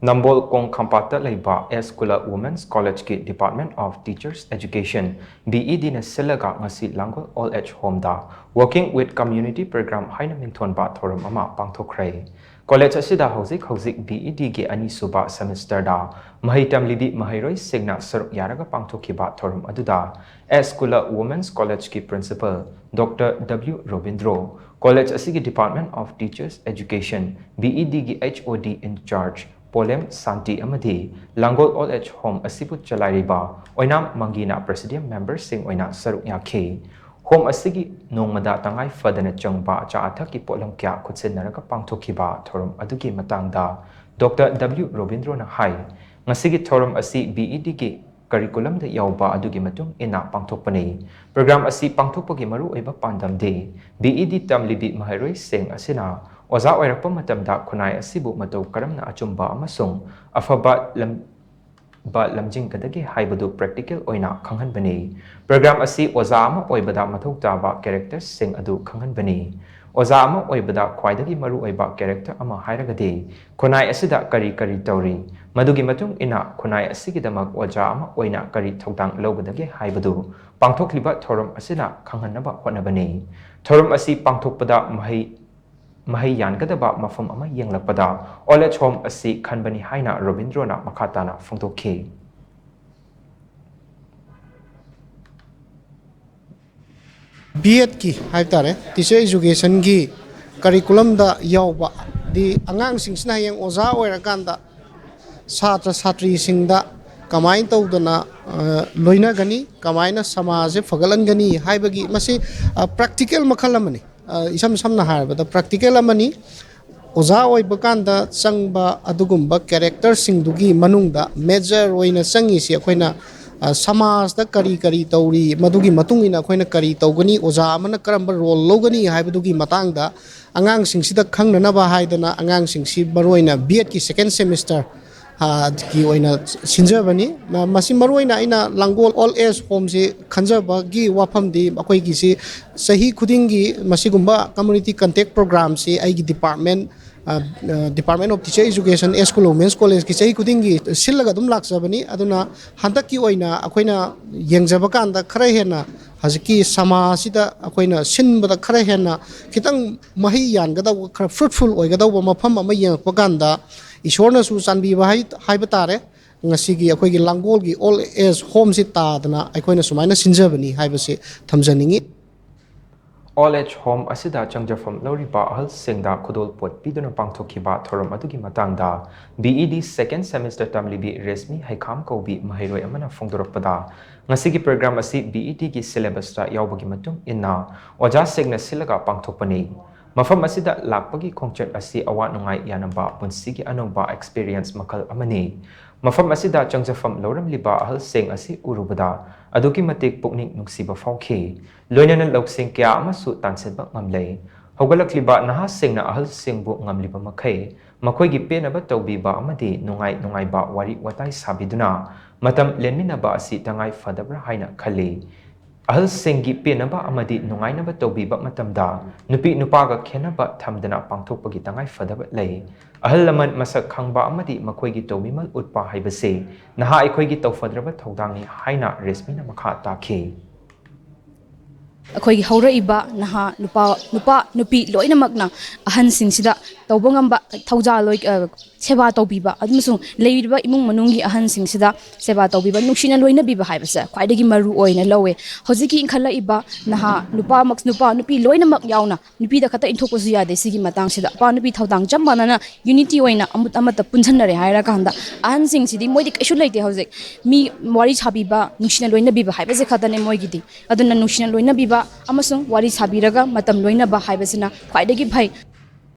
NAMBOL KONG-KHAMPAT LEIBA KULA Women's College ki Department of Teachers Education BED na SHILLAGA ngasi LANGOL Old Age Home da working with community program Haina Mingthonba Thouram ama Pangthokkhre College asida hauzik BED ki ani suba semester da mahitam libi mahairoi signa saruk yaraga pangthokhiba Thouram aduda KULA Women's College ki principal Dr. W. Robindro College asigi Department of Teachers Education BED ki HOD in charge Polem Santi Amadi, Langol Old Age Home Asipu Chalairiba, Oinam Mangina Presidium Member Sing Oina Saruk Yake. Home Asigi Nongmada Tangai Fadana Changba Cha Ataki Polam Kya Kutsin Naraka Pangthokhiba Thouram Adugi Matangda, Dr. W. Robindro na Hai, Ngasigi Thouram Asi BED ki curriculum da yauba adugi matung ina pangthokpani program asi pangthokpagi maru oiba pandam de BED tamlibi mahairoi seng asina oza oirakpa matamda khunai asibu matau karamna achumba amasung afaba lamjing kadagi haibadu practical oina khanghanbani program asi oza ama oibada mathau taba characters sing adu khanghanbani oza ama oibada khwaidagi maru oiba character ama hairagade khunai asida kari tauri madugi matung ina khunai asigidamak oja ama oina kari thogdang logdagi haibadu pangthokliba Thouram asina khanghanaba hotnabani Thouram asi pangthokpada mahai yangadaba mafam ama yenglakpada Old Age Home asi khanbani Haina Robindro na makhatana phongtokhe B.Ed ki haitare teacher education ki curriculum da yauba di angang singsna yang oza oirakanda satra satri singda kamain tawdana loina gani kamaina samaje fagalan gani haibagi masi practical makhalamani isam samna harabada practical amani oza oibakanda changba adugumba character singdugi manungda major oina changi si akoina samaj da kari tauri madugi matungina akoina kari tawgani oza amana karamba role logani haibadugi matangda angang singsida khangnanaba haidana angang singsi baroina B.Ed ki second semester ki oina sinjabani masi maroina ina Langol Old Age Home si khanjaba gi wafam di akoi gi si sahi khudingi masigumba community contact program si aigi department of Teacher Education KULA Women's College ki sahi khudingi SHILLAGA dum laksabani aduna handaki oina akoina yengjaba kanda khara hena haziki samasida akoina sinbada khara hena kitang mahi yangada khara fruitful oigada mafam ama yengpa kanda Ishorna su chanbiba haibatare ngasigi akoigi Langol gi Old Age Home si tadana akoina sumaina sinjabani haibase thamjaningi Old Age Home asida changjafam loriba ahal singda khudol pot piduna pangthokhiba Thouram adugi matangda BED second semester tamlibi resmi haikam kobi mahairoi amana phongdorakpada ngasigi program asi BED ki syllabus ta yaubagi matung inna oja segna SHILLAGA pangthokpani mafam asida lakpagi khongchat asi awat nungai yanamba punsigi anongba experience makal amani mafam asida changjafam loram liba ahal seng asi urubada aduki matik pukning nungsiba phawkhi loinana loksing kya amasu tansetba ngamlei hogalakliba naha sengna ahal sengbu ngamliba makhai makoigi penaba tawbiba amadi nungai ba wari watai sabiduna matam lenminaba asi tangai fadabra haina khali ahal sengi penaba amadi nungainaba tawbiba matamda nupi nupaga khenaba thamdana pangthokpagi tangai fadaba lei ahal laman masak khangba amadi makoigi tawbimal utpa haibase naha aikoigi tawfadraba thogdangi haina resmina makha takhi akhoi hauraiba naha nupi loinamakna ahan singsida tawbangamba thauja loi seba tawbiba adumsung leiriba imung manungi ahan singsida seba tawbiba nuksina loina biba haibasa khwaidagi maru oina lowe hojiki inkhala iba naha nupi loinamak yauna nupi da khata inthokosu yade sigi matang sida pa nupi thaudang jambanana unity oina amut amata punjanare haira kanda ahan singsidi moidi kaishu leite hojik mi wari chabiba nuksina loina biba haibase khatane moigidi aduna nuksina loina biba amasung wari sabiraga matam loina ba haibasina khwaidagi bhai